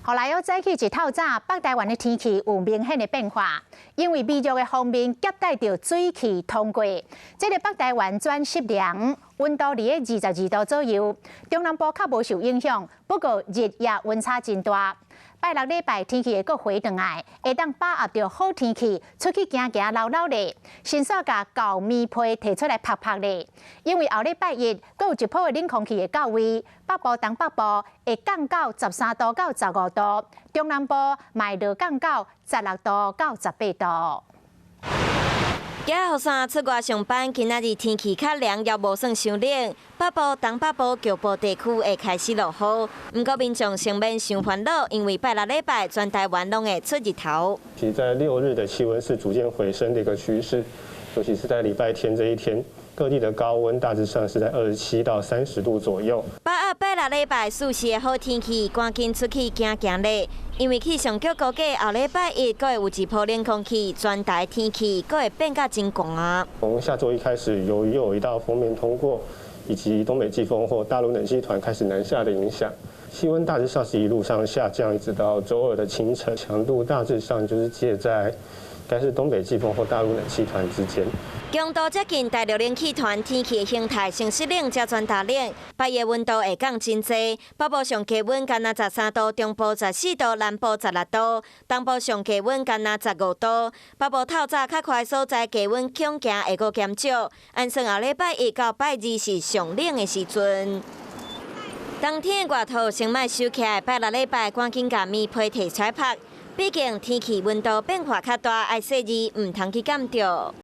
后来又早起一透早，北台湾的天气有明显的变化，因为微弱的锋面夹带着水汽通过，这个北台湾转湿凉，温度伫个22度左右。中南部较无受影响，不过日夜温差真大。拜六礼拜天气会搁回转来，会当把握着好天气，出去行行溜溜咧，先煞甲厚棉被摕出来晒晒咧。因为后礼拜日搁有一波的冷空气会到位，北部、东北部会降到13度到15度，中南部卖落降到16度到18度。今日后山出外上班，今仔日天气较凉，也无算伤冷。北部、东北部局部地区会开始落雨，不过民众先免伤烦恼，因为拜六礼拜全台湾拢会出日头。其实在6日的气温是逐渐回升的一个趋势，尤其是在礼拜天这一天，各地的高温大致上是在27到30度左右。把握拜六礼拜4时的好天气，赶紧出去行行咧。因为气象局估计后礼拜一阁会有一波冷空气，全台天气阁会变甲真寒。从下周一开始，由于又有一道锋面通过，以及东北季风或大陆冷气团开始南下的影响，气温大致上是一路上下降，一直到周二的清晨，强度大致上就是介在该是东北季风或大陆冷气团之间。强度接近大陆冷气团，天气的形态先湿冷，才转大冷。白夜温度会降真济，北部上低温干那13度，中部14度，南部16度，东部上低温干那15度。北部透早较快所在低温恐惊会阁减少。按算后礼拜一到拜二是上冷的时阵。冬天的外套先莫收起来，拜六礼拜赶紧甲棉被摕出来晒。毕竟天气温度变化较大，爱细日唔通去感着。